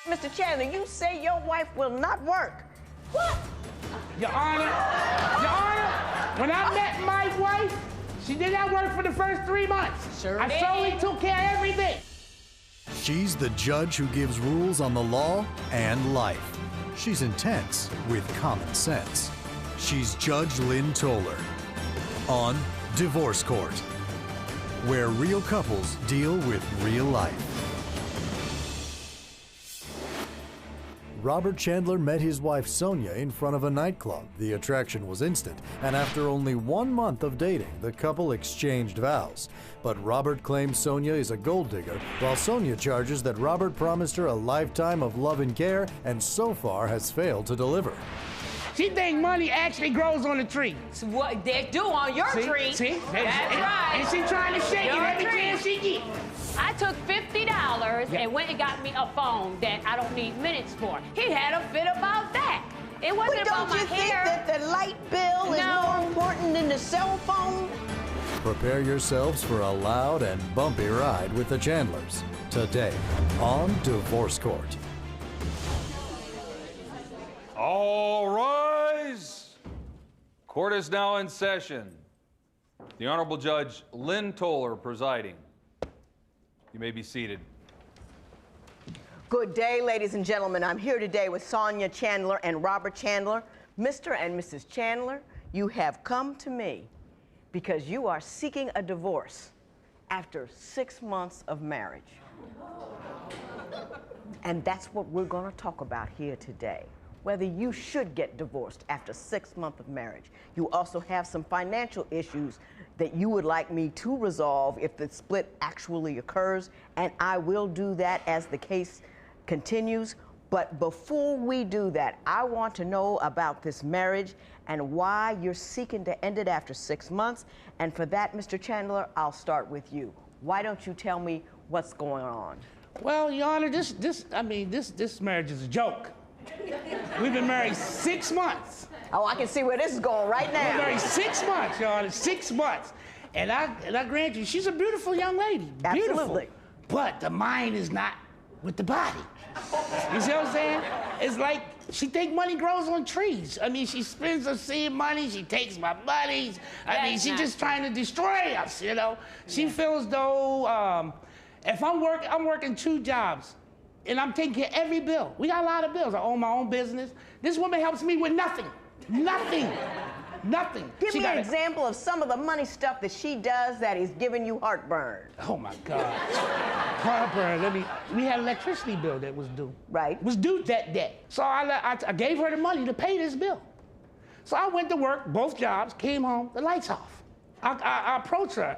Mr. Chandler, you say your wife will not work. What? Your Honor, when I met my wife, she did not work for the first 3 months. Sure I did. solely took care of everything. She's the judge who gives rules on the law and life. She's intense with common sense. She's Judge Lynn Toller on Divorce Court, where real couples deal with real life. Robert Chandler met his wife Sonya in front of a nightclub. The attraction was instant, and after only 1 month of dating, the couple exchanged vows. But Robert claims Sonya is a gold digger, while Sonya charges that Robert promised her a lifetime of love and care, and so far has failed to deliver. She thinks money actually grows on the tree. So what they do on your tree. See? That's right. And she trying to shake Your it every tree. chance she gets. I took $50 and went and got me a phone that I don't need minutes for. He had a fit about that. It wasn't But about don't my you think hair. that the light bill is more important than the cell phone? Prepare yourselves for a loud and bumpy ride with the Chandlers today on Divorce Court. All rise. Court is now in session. The Honorable Judge Lynn Toller presiding. You may be seated. Good day, ladies and gentlemen. I'm here today with Sonya Chandler and Robert Chandler. Mr. and Mrs. Chandler, you have come to me because you are seeking a divorce after 6 months of marriage. And that's what we're going to talk about here today. Whether you should get divorced after 6 months of marriage. You also have some financial issues that you would like me to resolve if the split actually occurs, and I will do that as the case continues. But before we do that, I want to know about this marriage and why you're seeking to end it after 6 months. And for that, Mr. Chandler, I'll start with you. Why don't you tell me what's going on? Well, Your Honor, this marriage is a joke. We've been married 6 months. Oh, I can see where this is going right now. We've been married 6 months, Your Honor, 6 months. And I grant you, she's a beautiful young lady. Beautiful. Absolutely. But the mind is not with the body. You see what I'm saying? It's like she think money grows on trees. I mean, she spends her seed money, she takes my money. I mean, she's just trying to destroy us, you know? She feels though, if I'm working 2 jobs, and I'm taking care of every bill. We got a lot of bills. I own my own business. This woman helps me with nothing. Nothing. Nothing. Give me an example of some of the money stuff that she does that is giving you heartburn. Oh my God. Heartburn. We had an electricity bill that was due. Right. Was due that day. So I gave her the money to pay this bill. So I went to work, both jobs, came home, the lights off. I approached her,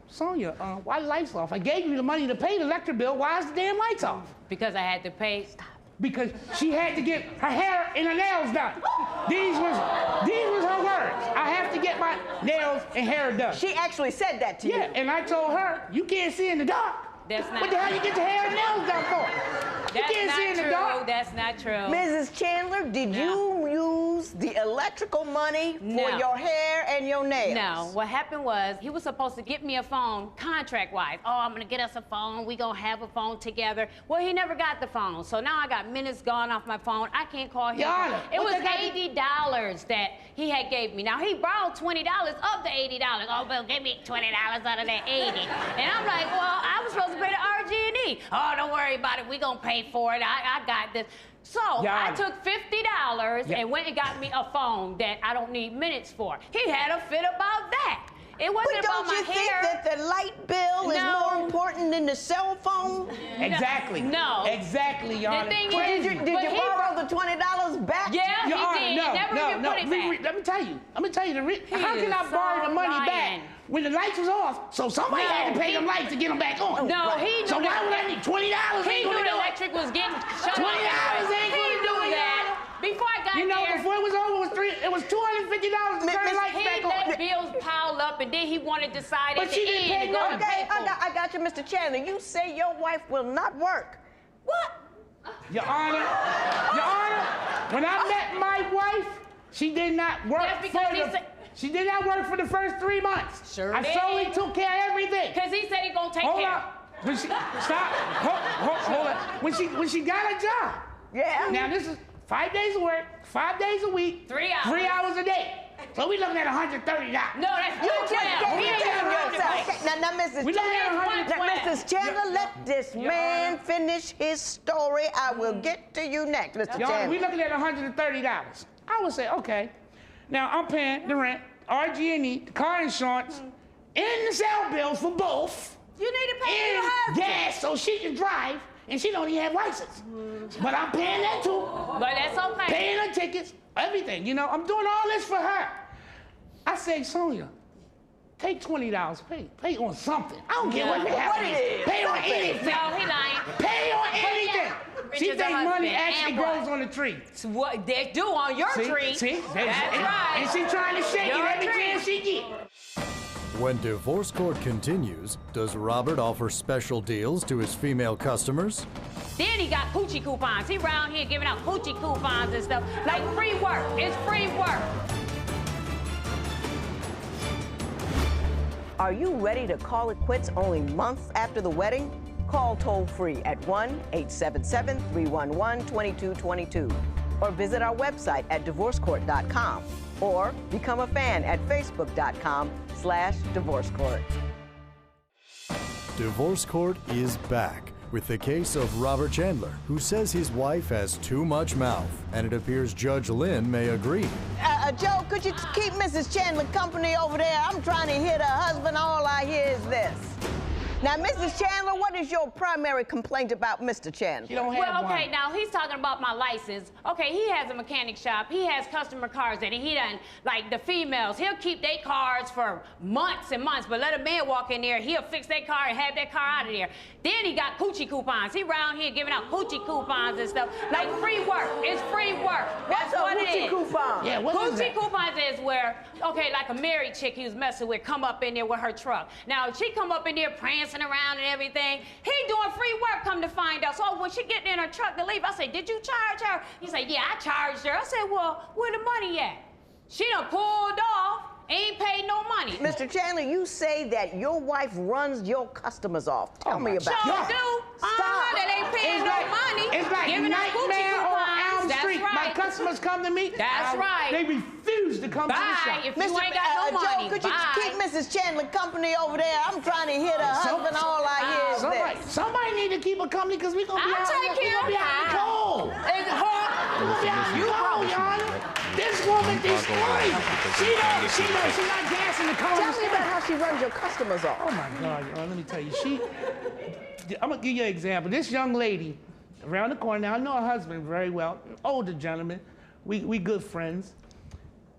Sonya, why the lights off? I gave you the money to pay the electric bill, why is the damn lights off? Because I had to pay. Stop. Because she had to get her hair and her nails done. These was her words. I have to get my nails and hair done. She actually said that to you? Yeah, and I told her, you can't see in the dark. That's not What the hell you get your hair and nails done for? You can't see in the dark. That's not true. Mrs. Chandler, did you use the electrical money for your hair and your nails? No. What happened was he was supposed to get me a phone contract-wise. Oh, I'm going to get us a phone. We're going to have a phone together. Well, he never got the phone. So now I got minutes gone off my phone. I can't call him. Yana, it was $80 that he had gave me. Now, he borrowed $20 of the $80. Oh, well, give me $20 out of that $80. And I'm like, well, I was supposed to pay the RG&E. Oh, don't worry about it. We're going to pay for it. I got this. So I took $50 and went and got me a phone that I don't need minutes for. He had a fit about that. It wasn't about my hair. But don't you think that the light bill is more important than the cell phone? Exactly. No. Exactly, Your Honor. The thing Did is, you borrow the $20 back? Yeah, Your Honor, he did. no, He never even put it back. Let me tell you. I'm gonna tell you how can I is borrow the money so back lying. when the lights was off? So somebody had to pay them lights to get them back on. No, he knew So why that. would I need $20? He knew the electric was getting shut off. $20 ain't gonna do it, that. Before I got You know, there, before it was over, it was $250 to turn the lights he back let on. bills pile up, and then he wanted to decide But at she the didn't end pay to go none. and Okay, pay for it. I got you, Mr. Chandler. You say your wife will not work. What? Your Honor, when I met my wife, she did not work she did not work for the first 3 months. Sure I did. solely took care of everything. Because he said he's going to take Hold care up. When she hold on. When she got a job. Yeah. Now this is 5 days of work, 5 days a week, 3 hours. 3 hours a day. So we looking at $130. No, that's You not just fair. We gave ain't it to gonna run yourself. the place. Now, Mrs. We looking at Chandler, 120. now, Mrs. Chandler, let this man Honor. finish his story. I will get to you next, Mr. Y'all, Chandler. we looking at $130. I would say, okay. Now I'm paying the rent, RG&E, the car insurance, and the cell bills for both. You need to pay your And husband. gas so she can drive, and she don't even have license. But I'm paying that too. But that's okay. Paying her tickets, everything. You know, I'm doing all this for her. I say, Sonya, take $20, pay on something. I don't care what it is. Pay on anything. No, he lying. Pay on anything. She Richard's a thinks money husband, actually and what? grows on the tree. It's what they do on your tree. See? That's right. And she trying to shake Your it every tree. chance she get. When divorce court continues, does Robert offer special deals to his female customers? Then he got coochie coupons. He around here giving out coochie coupons and stuff. Like free work. It's free work. Are you ready to call it quits only months after the wedding? Call toll-free at 1-877-311-2222 or visit our website at divorcecourt.com or become a fan at facebook.com/divorcecourt. Divorce Court is back with the case of Robert Chandler, who says his wife has too much mouth, and it appears Judge Lynn may agree. Joe, could you keep Mrs. Chandler company over there? I'm trying to hit her husband. All I hear is this. Now, Mrs. Chandler, what is your primary complaint about Mr. Chandler? You don't have Well, okay, one. now he's talking about my license. Okay, he has a mechanic shop. He has customer cars that he done, like the females. He'll keep their cars for months and months, but let a man walk in there, he'll fix their car and have that car out of there. Then he got coochie coupons. He around here giving out coochie coupons and stuff. Like free work. It's free work. That's What's a what it coochie is. coupon? Yeah, what is Coochie that? coupons is where, okay, like a married chick he was messing with come up in there with her truck. Now, she come up in there prancing around and everything. He doing free work, come to find out. So when she get in her truck to leave, I say, did you charge her? He said, yeah, I charged her. I said, well, where the money at? She done pulled off, ain't paid no money. Mr. Chandler, you say that your wife runs your customers off. Tell me about Sure that. do. Stop. That ain't paying no money. It's like Giving out coochie Nightmare on coupons. Elm That's Street. right. My customers come to me. That's right. They refuse to come to the Bye. shop. If you ain't got no money, Joe, could you bye. keep Mrs. Chandler company over there? I'm trying to hit her husband. All I hear is this. Somebody need to keep her company because we gonna be I'll out. take We care gonna be of out in the her. cold. It's hard. We gonna be out in the cold, Your Honor. This woman is crazy. She's not gassing the car. Tell me about how she runs your customers off. Oh my God, Your Honor, let me tell you. I'm gonna give you an example. This young lady around the corner, now I know her husband very well, older gentleman. We good friends.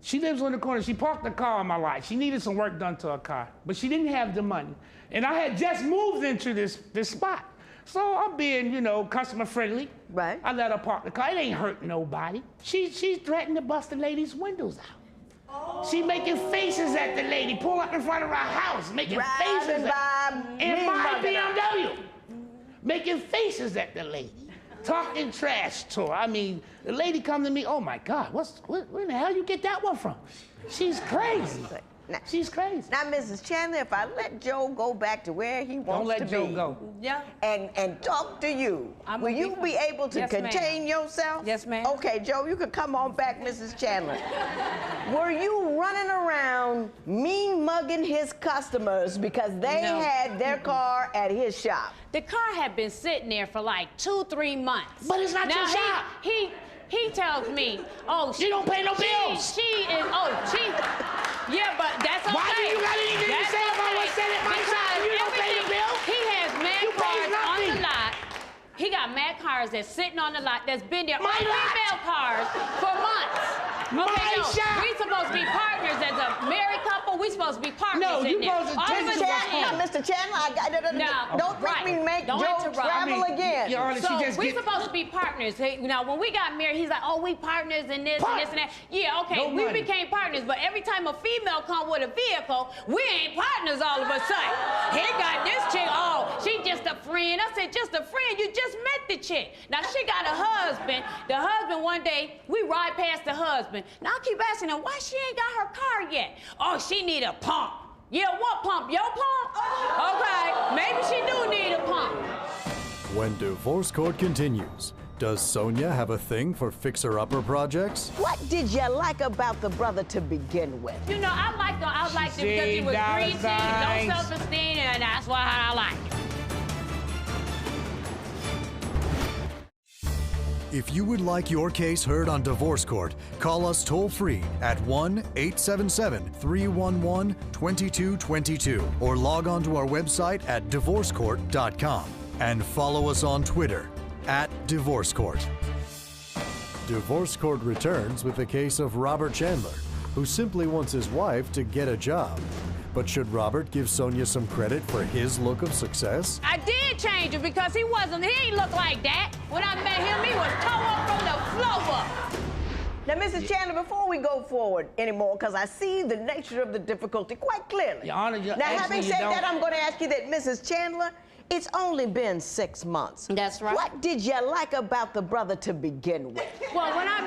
She lives on the corner. She parked the car on my lot. She needed some work done to her car, but she didn't have the money. And I had just moved into this spot. So I'm being, customer friendly. Right. I let her park the car. It ain't hurt nobody. She's threatening to bust the lady's windows out. She making faces at the lady. Pull up in front of her house, making faces Driving by, in my mean mugging her. BMW, making faces at the lady, talking trash to her. I mean, the lady come to me. Oh my God, where the hell you get that one from? She's crazy. Now, She's crazy. Now, Mrs. Chandler, if I let Joe go back to where he wants Don't let to Joe be, go. Yeah. and talk to you, I'm will gonna you be able to Yes, ma'am. contain yourself? Yes, ma'am. Okay, Joe, you can come on back, Mrs. Chandler. Were you running around mean mugging his customers because they No. had their car at his shop? The car had been sitting there for like 2-3 months. But it's not now your shop. He tells me, oh, She don't pay no bills. Yeah, but that's okay. Why do you got anything to That's say about what's said at my shop and you don't pay the everything- bill? He has mad You pay cars on nothing. the lot. He got mad cars that's sitting on the lot that's been there, My all lot. female cars, for months. My Okay, no, shop. we supposed to be partners as a married couple. We supposed to be partners No, in you there. supposed to All of tend a to Mr. what's sudden- home. Mr. Chandler, No, don't right. make me make Don't Joe interrupt. travel again. Your Honor, So she just we get... supposed to be partners. Hey, now, when we got married, he's like, oh, we partners in this and this and that. Yeah, okay, No we money. became partners, but every time a female come with a vehicle, we ain't partners all of a sudden. He got this chick, oh, she just a friend. I said, just a friend? You just met the chick. Now, she got a husband. The husband, one day, we ride past the husband. Now, I keep asking her, why she ain't got her car yet? Oh, she need a pump. Yeah, what pump? Your pump? Okay, maybe she do need a pump. When divorce court continues, does Sonya have a thing for fixer-upper projects? What did you like about the brother to begin with? You know, I liked him because he was greasy, no self-esteem, and that's why I like him. If you would like your case heard on Divorce Court, call us toll-free at 1-877-311-2222 or log on to our website at divorcecourt.com and follow us on Twitter @Divorce Court. Divorce Court returns with the case of Robert Chandler, who simply wants his wife to get a job. But should Robert give Sonya some credit for his look of success? I did change him because he ain't look like that. When I met him, he was toe up from the floor up. Now, Mrs. Chandler, before we go forward anymore, because I see the nature of the difficulty quite clearly. Your Honor, now, having said that, I'm going to ask you that, Mrs. Chandler, it's only been 6 months. That's right. What did you like about the brother to begin with? Well, when I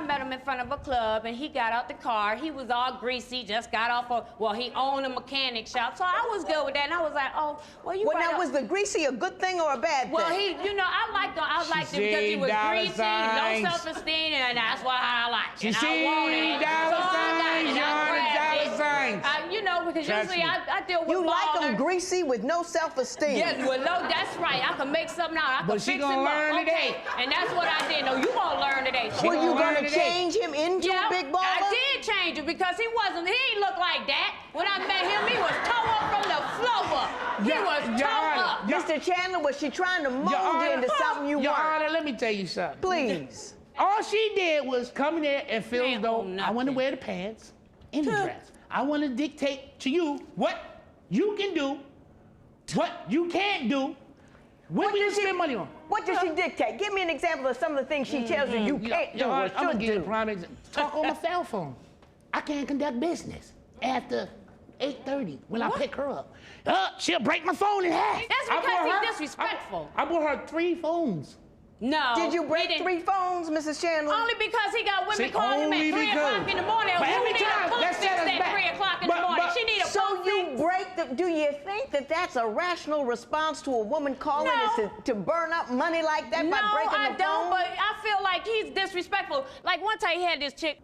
met him in front of a club, and he got out the car. He was all greasy, just got off he owned a mechanic shop, so I was good with that. And I was like, oh, well, you now, was the greasy a good thing or a bad thing? Well, I liked him because he was greasy, no self-esteem, and that's why I liked him. Dollar signs. Because usually I deal with you like ballers. him greasy with no self-esteem. Yes, well, no, that's right. I can make something out. I can But she fix gonna him learn up. today. Okay, and that's what I did. No, you gonna learn today. Were you gonna change him into a big baller? I did change him because he ain't look like that. When I met him, he was toe up from the floor up. He was toe up. Mr. Chandler, was she trying to mold you into something you Your weren't? Honor, let me tell you something. Please. All she did was come in there and feel as though I want to wear the pants and the dress. I want to dictate to you what you can do, what you can't do, what will you spend money on. What does she dictate? Give me an example of some of the things she tells you you can't do or I'm going to should give you a do. prime example. Talk on my cell phone. I can't conduct business after 8:30 when I pick her up. She'll break my phone in half. That's because he's disrespectful. I bought her 3 phones. No. Did you break 3 phones, Mrs. Chandler? Only because he got women calling him at 3 o'clock in the morning. But Who every need a time, pump let's fix set us at back. 3 o'clock in the morning? She need a So pump you fix. break the... Do you think that that's a rational response to a woman calling No. us to burn up money like that by breaking the phone? No, I don't, but I feel like he's disrespectful. Like one time he had this chick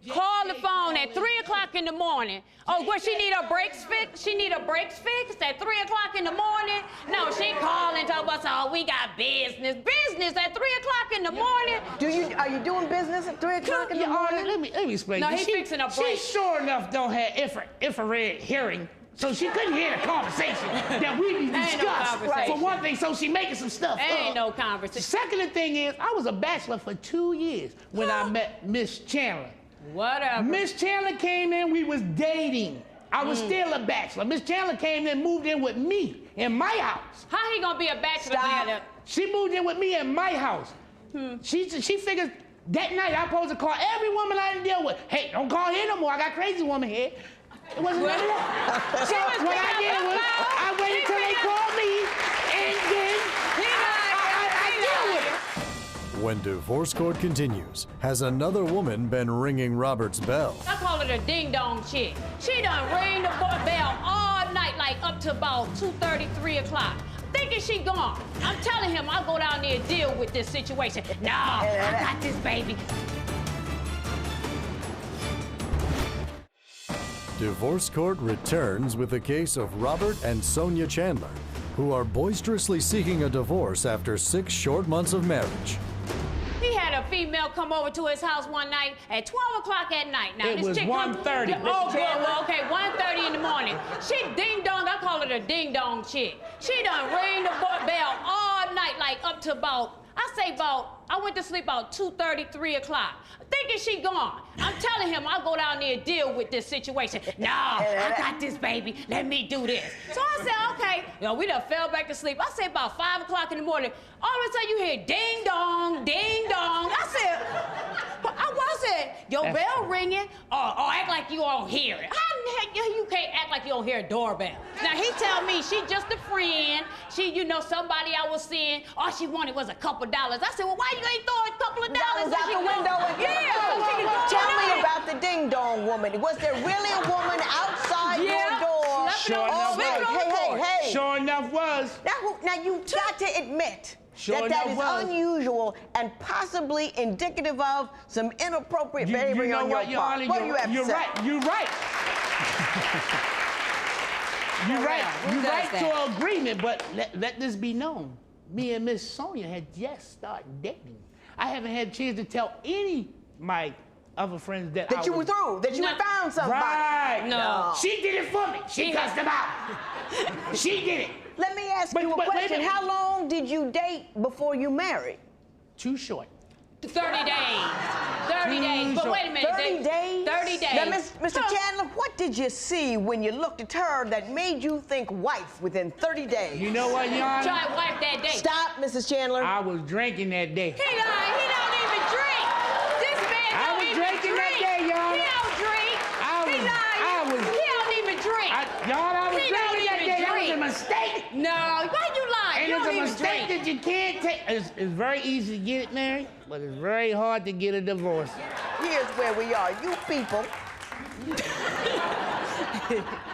call the phone at 3 o'clock in the morning. Oh, what, she need her brakes fixed? She need her brakes fixed at 3 o'clock in the morning? No, she calling to us, oh, we got business. Business at 3 o'clock in the morning? Are you doing business at 3 o'clock in the morning? Let me explain. No, this. he's fixing a break. She sure enough don't have infrared hearing, so she couldn't hear the conversation that we discussed. No for one thing, so she making some stuff Ain't up. no conversation. Second thing is, I was a bachelor for 2 years when I met Miss Chandler. Whatever. Miss Chandler came in, we was dating. I was still a bachelor. Miss Chandler came in, moved in with me in my house. How he gonna be a bachelor? She moved in with me in my house. She figures that night I supposed to call every woman I didn't deal with. Hey, don't call here no more. I got crazy woman here. It wasn't none of that. So what I did was I waited till they called me, and then I deal with it. When divorce court continues, has another woman been ringing Robert's bell? I call it a ding-dong chick. She done rang the bell all night, like up to about 2:30, 3 o'clock. Thinking she gone. I'm telling him I'll go down there and deal with this situation. No, I got this, baby. Divorce court returns with the case of Robert and Sonya Chandler, who are boisterously seeking a divorce after 6 short months of marriage. He had a female come over to his house one night at 12 o'clock at night. Now, It this was chick 1:30. Oh, good. Well, okay, 1:30 in the morning. She ding-dong, I call it a ding-dong chick. She done rang the bell all night, like up to I went to sleep about 2:30, 3 o'clock. Thinking she gone. I'm telling him I'll go down there and deal with this situation. No, I got this, baby. Let me do this. So I said, okay. We done fell back to sleep. I said about 5 o'clock in the morning, all of a sudden you hear ding dong, ding dong. I said, your bell ringing? Or act like you don't hear it. How in the heck you can't act like you don't hear a doorbell? Now he tell me she just a friend. She, somebody I was seeing. All she wanted was a couple dollars. I said, well, why you ain't throwing a couple of dollars out the window? Tell me about the ding dong woman. Was there really a woman outside your door Sure no, enough, hey. Sure enough was. Now you got to admit Sure that enough is was. unusual and possibly indicative of some inappropriate You behavior know on your what, Your part. Honor, What do you have to you're say? right. You're right. You're right. Who You're does right that? to an agreement, but let this be known. Me and Miss Sonya had just started dating. I haven't had a chance to tell any my other friends that That you were through, that you had found somebody. Right. No. She did it for me. She cussed him out. She did it. Let me ask But- you a but wait a question. minute. How long did you date before you married? Too short. 30 days. 30 days. But wait a minute. 30 days? 30 days. Now, Mr. Chandler, what did you see when you looked at her that made you think wife within 30 days? You know what, Your Honor? Try to wipe that day. Stop, Mrs. Chandler. I was drinking that day. He lying. He don't even drink. This man I don't was even drinking that drink. day, y'all. He don't drink. He lying. He don't even drink. Y'all, I was He don't drinking that even day. That was a drink. mistake. No, why you lying? And You it's don't a even mistake drink. that you can't take. It's very easy to get married, but it's very hard to get a divorce. Here's where we are. You people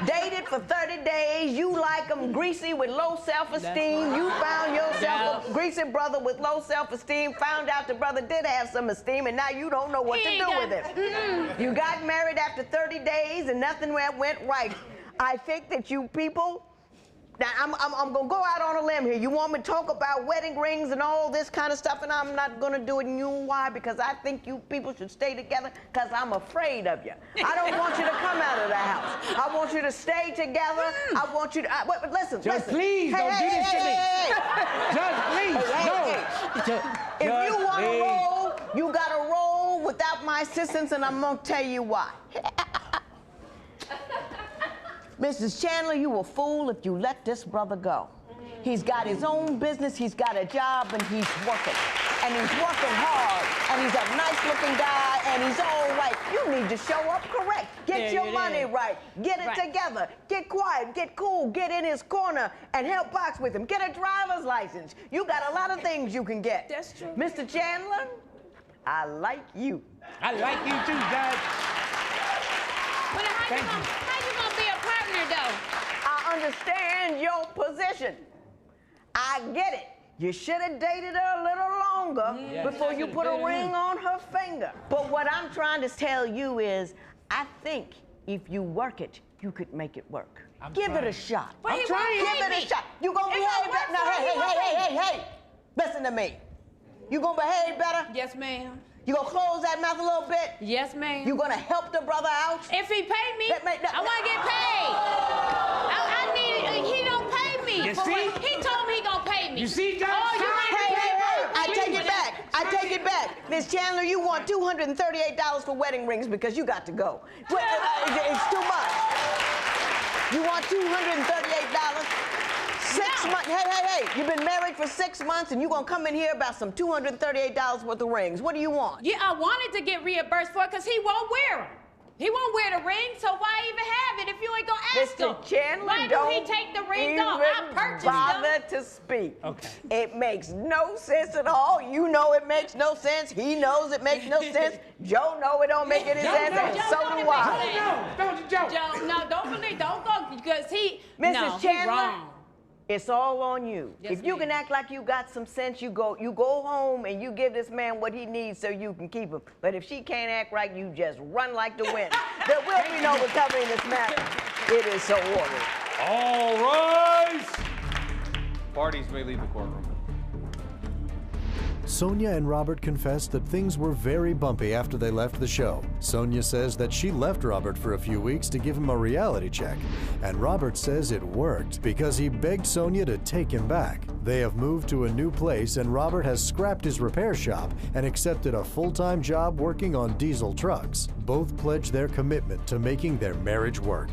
dated for 30 days. You like them greasy with low self-esteem. You found yourself a greasy brother with low self-esteem. Found out the brother did have some esteem, and now you don't know what to He do ain't with it. You got married after 30 days, and nothing went right. I think that you people. Now, I'm going to go out on a limb here. You want me to talk about wedding rings and all this kind of stuff, and I'm not going to do it. And you know why? Because I think you people should stay together because I'm afraid of you. I don't want you to come out of the house. I want you to stay together. I want you to... wait, listen, Judge, listen. please don't do this to me. Judge, please, no. If you want to roll, you got to roll without my assistance, and I'm going to tell you why. Mrs. Chandler, you a fool if you let this brother go. He's got his own business, he's got a job, and he's working. And he's working hard, and he's a nice-looking guy, and he's all right. You need to show up correct. Get your money right. Get it together. Get quiet, get cool, get in his corner, and help box with him. Get a driver's license. You got a lot of things you can get. That's true. Mr. Chandler, I like you. I like you too, Judge. But how you gonna be a partner though? I understand your position. I get it. You should have dated her a little longer before you put a ring on her finger. But what I'm trying to tell you is, I think if you work it, you could make it work. Give it a shot. But he won't Give pay it a me. shot. You gonna It won't behave work better? No, for him. He won't pay me. hey. Listen to me. You gonna behave better? Yes, ma'am. You gonna close that mouth a little bit? Yes, ma'am. You gonna help the brother out? If he pay me, That may- I want to get paid. I need. He don't pay me. You for see? what- He told me he gonna pay me. You see, Judge? Oh, you Hey, ain't I take it back. I take it back. Miss Chandler, you want $238 for wedding rings because you got to go. Well, it's too much. You want $238? 6 months. Hey. You've been married for 6 months and you're going to come in here about some $238 worth of rings. What do you want? Yeah, I wanted to get reimbursed for it because he won't wear them. He won't wear the ring, so why even have it if you ain't gonna ask him? Mr. Chandler, why don't do he take the rings off? I even purchased bother them. to speak. Okay. It makes no sense at all. You know it makes no sense. He knows it makes no sense. Joe know it don't make any sense, and so don't do make I. sense. No, don't you joke. Joe, no, don't believe, don't go, because he, Mrs. no, he Chandler, wrong. it's all on you. Yes, if you can ma'am. act like you got some sense, you go home and you give this man what he needs so you can keep him. But if she can't act right, you just run like the wind. There will be no recovery in this matter. It is so ordered. All rise. Parties may leave the courtroom. Sonya and Robert confessed that things were very bumpy after they left the show. Sonya says that she left Robert for a few weeks to give him a reality check, and Robert says it worked because he begged Sonya to take him back. They have moved to a new place, and Robert has scrapped his repair shop and accepted a full-time job working on diesel trucks. Both pledge their commitment to making their marriage work.